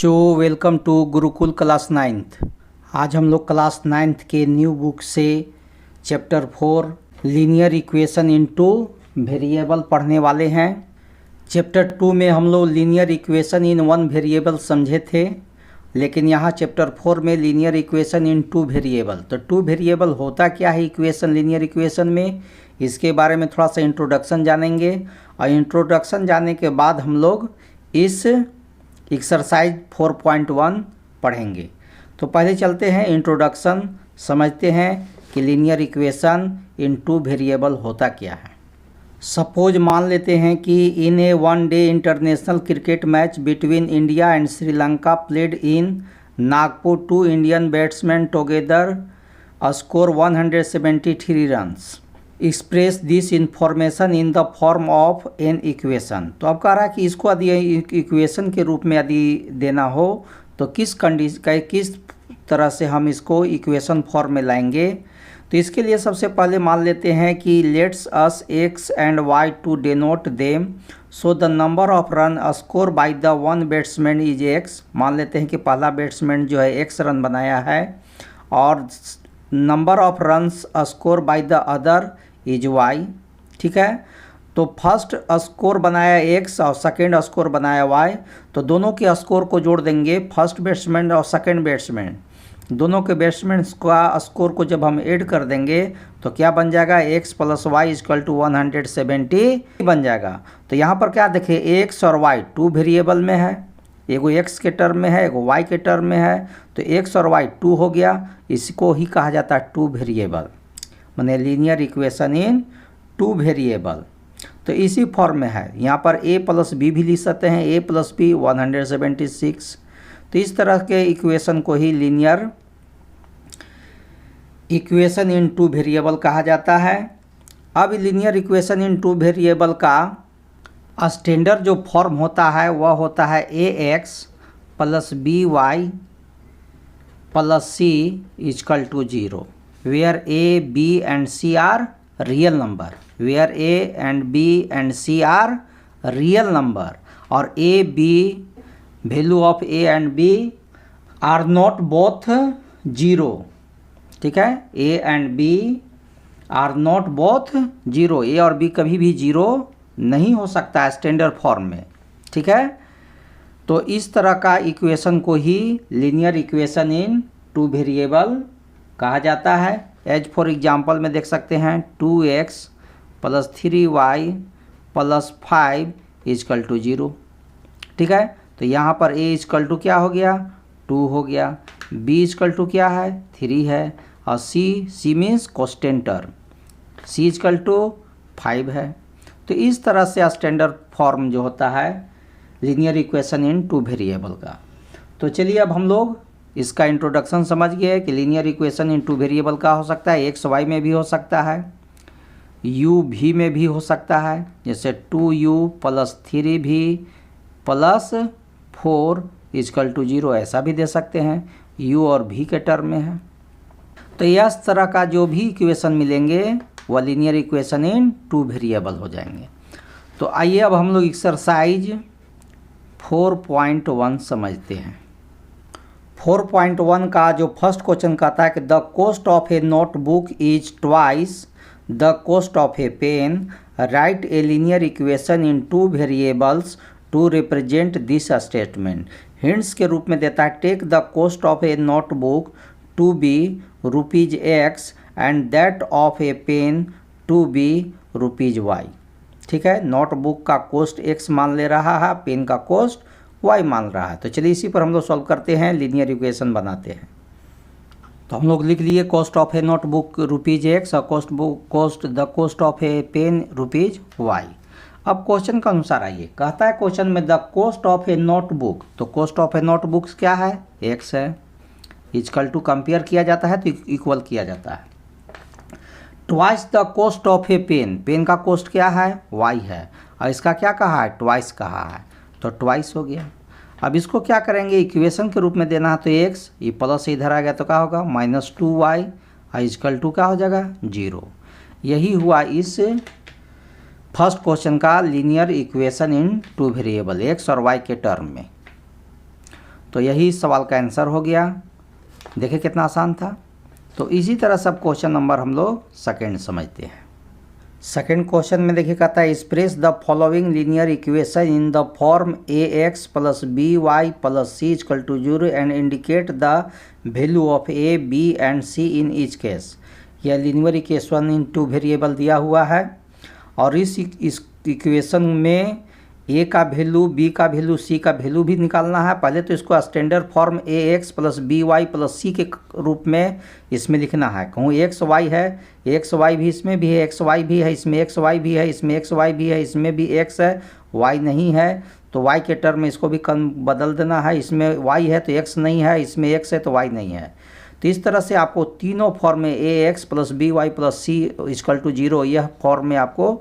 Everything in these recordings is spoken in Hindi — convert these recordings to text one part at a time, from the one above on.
Welcome to Gurukul class 9th। आज हम लोग क्लास 9th के न्यू बुक से chapter 4 linear equation into variable पढ़ने वाले हैं। चैप्टर 2 में हम लोग linear equation in one variable समझे थे, लेकिन यहाँ चैप्टर 4 में linear equation in two variable. तो टू वेरिएबल होता क्या है इक्वेशन, लीनियर इक्वेशन में, इसके बारे में थोड़ा सा इंट्रोडक्शन जानेंगे। और इंट्रोडक्शन जानने के बाद हम लोग इस एक्सरसाइज 4.1 पढ़ेंगे। तो पहले चलते हैं इंट्रोडक्शन, समझते हैं कि linear equation in two variable होता क्या है। सपोज मान लेते हैं कि in a one day international cricket match between India and Sri Lanka played in Nagpur, two Indian batsman together score 173 runs. Express this information in the form of an equation. तो अब कह रहा है कि इसको यदि इक्वेशन के रूप में यदि देना हो तो किस तरह से हम इसको इक्वेशन फॉर्म में लाएंगे। तो इसके लिए सबसे पहले मान लेते हैं कि let's us x and y to denote them, so the number of run score by the one batsman is x. मान लेते हैं कि पहला बैट्समैन जो है एक्स रन बनाया है और number of runs score by the other is y. ठीक है, तो फर्स्ट स्कोर बनाया एक्स और सेकेंड स्कोर बनाया वाई, तो दोनों के स्कोर को जोड़ देंगे, फर्स्ट बैट्समैन और सेकेंड बैट्समैन दोनों के बैट्समैन का स्कोर को जब हम ऐड कर देंगे तो क्या बन जाएगा, x plus y equal to 170 बन जाएगा। तो यहाँ पर क्या देखें, एक्स और वाई टू वेरिएबल में है, एगो एक्स के टर्म में है एगो वाई के टर्म में है, तो एक्स और वाई टू हो गया। इसको ही कहा जाता है टू वेरिएबल, माने linear equation in two variable. तो इसी फॉर्म में है। यहाँ पर a प्लस बी भी लिख सकते हैं, a प्लस बी 176। तो इस तरह के इक्वेशन को ही linear equation in two variable कहा जाता है। अब linear equation in two variable का स्टैंडर्ड जो फॉर्म होता है वह होता है ax plus B Y plus C equal to 0, where a, b and c are real number, where a and b and c are real number, और a, b, value of a and b are not both 0। ठीक है, a and b are not both 0, a और b कभी भी 0 नहीं हो सकता है स्टैंडर्ड फॉर्म में। ठीक है, तो इस तरह का इक्वेशन को ही linear equation in two variable कहा जाता है। एज फॉर एग्जांपल में देख सकते हैं 2x plus 3y plus 5 equal to 0। ठीक है, तो यहाँ पर a इक्वल टू क्या हो गया, 2 हो गया, b इक्वल टू क्या है, 3 है, और c means constant term, c equal to 5 है। तो इस तरह से स्टैंडर्ड फॉर्म जो होता है linear equation in two variable का। तो चलिए अब हम लोग इसका इंट्रोडक्शन समझ गए कि linear equation in two variable का हो सकता है, एक्स वाई में भी हो सकता है, यू भी में भी हो सकता है, जैसे 2u plus 3v plus 4 equal to 0 ऐसा भी दे सकते हैं, u और v के टर्म में है। तो इस तरह का जो भी इक्वेशन मिलेंगे वह linear equation in two variable हो जाएंगे। तो आइए अब हम लोग एक्सरसाइज 4.1 समझते हैं। 4.1 का जो फर्स्ट क्वेश्चन कहता है कि the cost of a notebook is twice the cost of a pen, write a linear equation in two variables to represent this statement. Hints के रूप में देता है, take the cost of a notebook to be rupees x and that of a pen to be rupees y. ठीक है, नोटबुक का कॉस्ट एक्स मान ले रहा है, पेन का कॉस्ट वाई मान रहा है। तो चलिए इसी पर हम लोग सॉल्व करते हैं, लीनियर इक्वेशन बनाते हैं। तो हम लोग लिख लिए cost of a notebook rupees X और the cost of a pen rupees Y. अब क्वेश्चन के अनुसार आइए, कहता है क्वेश्चन में the cost of a notebook, तो कॉस्ट ऑफ ए नोटबुक क्या है, एक्स है, इक्वल टू कंपेयर किया जाता है तो इक्वल किया जाता है। Twice the cost of a pen, pen का कॉस्ट क्या है, वाई है, और इसका क्या कहा है, ट्वाइस कहा है, तो ट्वाइस हो गया। अब इसको क्या करेंगे, इक्वेशन के रूप में देना है, तो एक्स ये प्लस इधर आ गया तो क्या होगा -2y और इक्वल टू क्या हो जाएगा 0। यही हुआ इस फर्स्ट क्वेश्चन का linear equation in two variable x और वाई के टर्म में। तो यही सवाल का आंसर हो गया। देखिए कितना आसान था। तो इसी तरह सब क्वेश्चन नंबर हम लोग सेकेंड समझते हैं। सेकेंड क्वेश्चन में देखिए कहता है express the following linear equation in the form A X plus B Y plus C equal to 0 and indicate the value of A B and C in each case. यह लीनियर इक्वेशन इन 2 वेरिएबल दिया हुआ है और इस इक्वेशन में ए का वैल्यू, बी का वैल्यू, सी का वैल्यू भी निकालना है। पहले तो इसको standard form A X plus B Y plus सी के रूप में इसमें लिखना है। कहूँ एक्स वाई है, एक्स वाई भी इसमें भी है, एक्स वाई भी है, इसमें एक्स वाई भी है, इसमें एक्स वाई भी है, इसमें भी एक्स है, वाई नहीं है तो वाई के टर्म में इसको भी बदल देना है। इसमें वाई है तो एक्स नहीं है, इसमें एक्स है तो वाई नहीं है। तो इस तरह से आपको तीनों फॉर्म में A X plus B Y plus C equal to 0 यह फॉर्म में आपको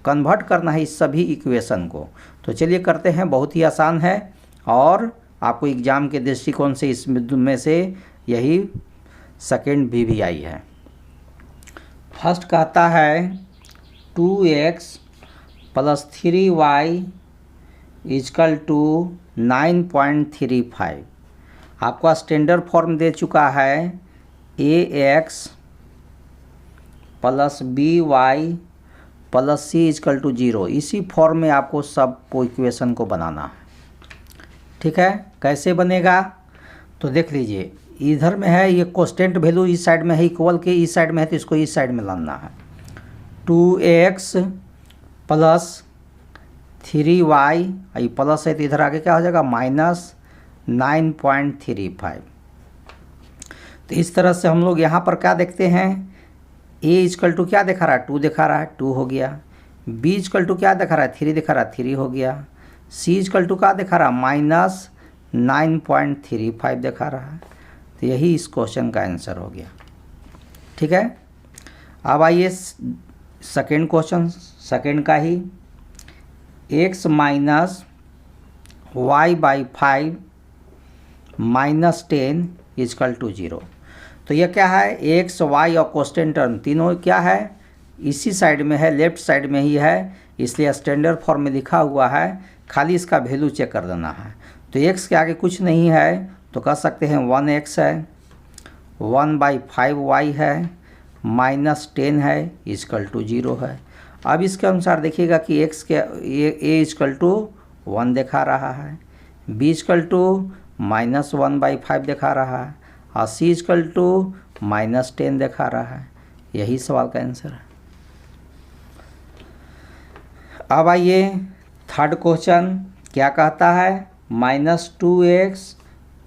कन्वर्ट करना है इस सभी इक्वेशन को। तो चलिए करते हैं, बहुत ही आसान है और आपको एग्ज़ाम के दृष्टिकोण से इसमें से यही सेकेंड भी आई है। फर्स्ट कहता है 2x plus 3y equal to 9.35। आपका स्टैंडर्ड फॉर्म दे चुका है ax plus by plus C equal to 0। इसी फॉर्म में आपको सब इक्वेशन को बनाना है। ठीक है, कैसे बनेगा तो देख लीजिए। इधर में है ये कांस्टेंट वैल्यू, इस साइड में है इक्वल के, इस साइड में है तो इसको इस साइड में लाना है। 2x प्लस 3y, ये प्लस है तो इधर आगे क्या हो जाएगा माइनस 9.35। तो इस तरह से हम लोग यहाँ पर क्या देखते हैं, a इक्वल टू क्या दिखा रहा है 2 दिखा रहा है 2 हो गया, b इक्वल टू क्या दिखा रहा है 3 दिखा रहा है 3 हो गया, c इक्वल टू क्या दिखा रहा है माइनस 9.35 दिखा रहा है। तो यही इस क्वेश्चन का आंसर हो गया। ठीक है, अब आइए सेकेंड क्वेश्चन, सेकेंड का ही x minus y by 5 minus 10 equal to 0। तो यह क्या है, एक्स वाई और कांस्टेंट टर्म तीनों क्या है इसी साइड में है, लेफ्ट साइड में ही है, इसलिए स्टैंडर्ड फॉर्म में लिखा हुआ है, खाली इसका वैल्यू चेक कर देना है। तो एक्स के आगे कुछ नहीं है तो कह सकते हैं 1x है, 1/5y है, माइनस 10 है इक्वल टू 0 है। अब इसके अनुसार देखिएगा कि एक्स के ए इक्वल टू 1 दिखा रहा है, बी इक्वल टू माइनस 1/5 दिखा रहा है और सी इक्वल टू माइनस 10 दिखा रहा है। यही सवाल का आंसर है। अब आइए थर्ड क्वेश्चन क्या कहता है, -2x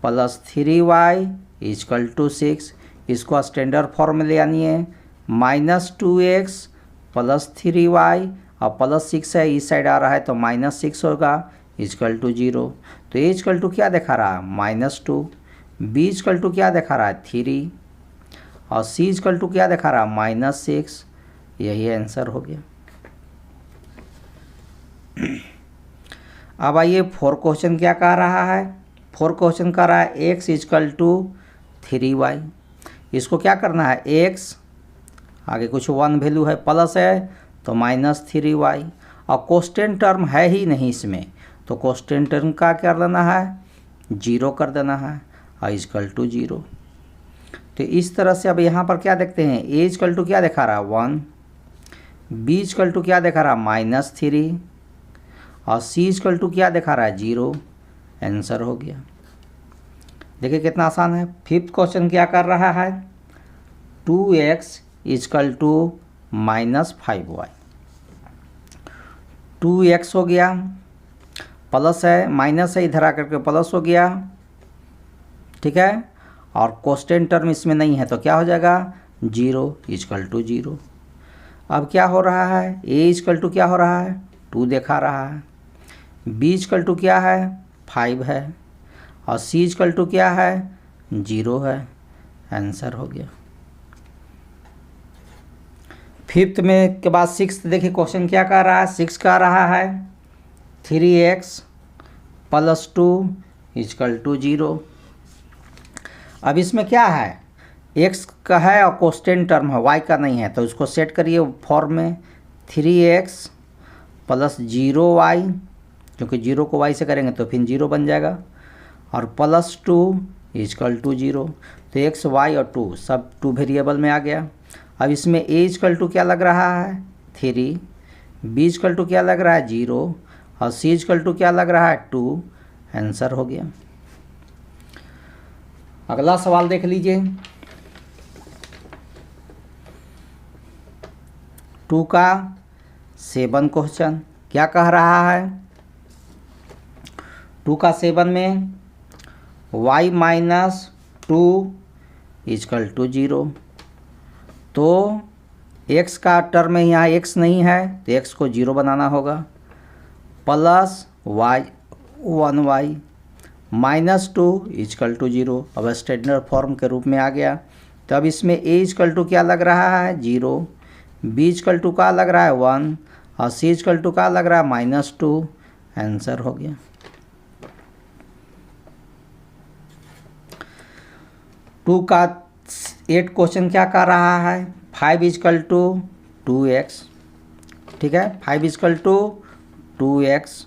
plus 3y equal to 6। इसको स्टैंडर्ड फॉर्म में ले आनी है। -2x प्लस 3y और प्लस 6 है, इस साइड आ रहा है तो -6 होगा इक्वल टू 0। तो ए इक्वल टू क्या दिखा रहा है -2, बी इक्वल टू क्या दिखा रहा है 3 और सी इक्वल टू क्या दिखा रहा है -6। यही आंसर हो गया। अब आइए 4 क्वेश्चन क्या कह रहा है, 4 क्वेश्चन कह रहा है x इक्वल टू 3y। इसको क्या करना है, x आगे कुछ 1 वैल्यू है, प्लस है तो -3y और कांस्टेंट टर्म है ही नहीं इसमें, तो कांस्टेंट टर्म का क्या कर देना है 0 कर देना है और इक्वल टू 0। तो इस तरह से अब यहाँ पर क्या देखते हैं, a इक्वल टू क्या दिखा रहा है 1, b इक्वल टू क्या दिखा रहा है -3 और c इक्वल टू क्या दिखा रहा है 0। आंसर हो गया। देखिए कितना आसान है। 5th क्वेश्चन क्या कर रहा है, 2x equal to -5y। 2x हो गया, प्लस है माइनस है, इधर आकर के प्लस हो गया। ठीक है, और कांस्टेंट टर्म इसमें नहीं है तो क्या हो जाएगा 0 इक्वल टू 0। अब क्या हो रहा है, a इक्वल टू क्या हो रहा है 2 दिखा रहा है, b इक्वल टू क्या है 5 है और c इक्वल टू क्या है 0 है। आंसर हो गया। 5th में के बाद 6th देखिए क्वेश्चन क्या कह रहा है, 6 कह रहा है 3x प्लस 2 इक्वल टू 0। अब इसमें क्या है, x का है और कांस्टेंट टर्म है, y का नहीं है, तो उसको सेट करिए फॉर्म में 3x प्लस 0y, क्योंकि 0 को y से करेंगे तो फिर 0 बन जाएगा, और +2 इजकल टू 0। तो x, y और 2 सब 2 वेरिएबल में आ गया। अब इसमें a इजकल टू क्या लग रहा है 3, b इजकल टू क्या लग रहा है 0 और c इजकल टू क्या लग रहा है 2। आंसर हो गया। अगला सवाल देख लीजिए। 2 का 7 क्वेश्चन क्या कह रहा है। 2 का 7 में y - 2 इजकल टू 0। तो x का टर्म में यहाँ x नहीं है तो x को 0 बनाना होगा। Plus y 1y -2 equal to 0। अब स्टैंडर्ड फॉर्म के रूप में आ गया। तो अब इसमें a इजकल टू क्या लग रहा है 0, b इजकल टू क्या लग रहा है 1 और c इजकल टू क्या लग रहा है -2। आंसर हो गया। 2 का 8 क्वेश्चन क्या कर रहा है 5 इजकल टू 2x। ठीक है, 5 इजकल टू 2x,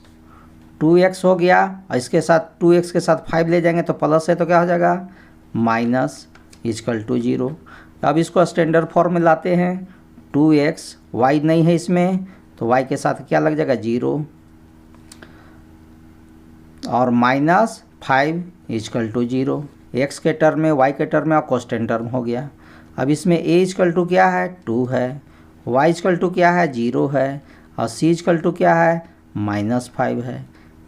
2x हो गया और इसके साथ 2x के साथ 5 ले जाएंगे तो प्लस है तो क्या हो जाएगा माइनस इजकल टू 0। अब इसको स्टैंडर्ड फॉर्म में लाते हैं। 2x, y नहीं है इसमें तो y के साथ क्या लग जाएगा 0 और -5 इजकल टू 0। x के टर्म में, y के टर्म में और कॉन्स्टेंट टर्म हो गया। अब इसमें a इजकल टू क्या है 2 है, y इजकल टू क्या है 0 है और c इजकल टू क्या है -5 है।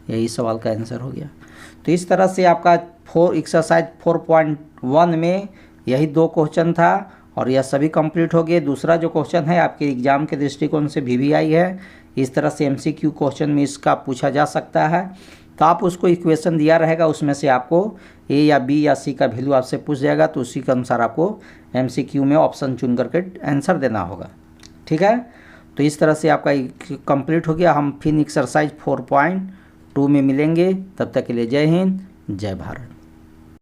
यही सवाल का आंसर हो गया। तो इस तरह से आपका एक्सरसाइज 4.1 में यही 2 क्वेश्चन था और यह सभी कंप्लीट हो गए। दूसरा जो क्वेश्चन है आपके एग्जाम के दृष्टिकोण से VVI है। इस तरह से MCQ क्वेश्चन में इसका पूछा जा सकता है। तो आप उसको इक्वेशन दिया रहेगा, उसमें से आपको A या B या C का वैल्यू आपसे पूछ जाएगा तो उसी के अनुसार आपको MCQ में ऑप्शन चुन करके आंसर देना होगा। ठीक है, तो इस तरह से आपका कंप्लीट हो गया। हम फिर एक्सरसाइज 4.2 में मिलेंगे। तब तक के लिए जय हिंद, जय भारत।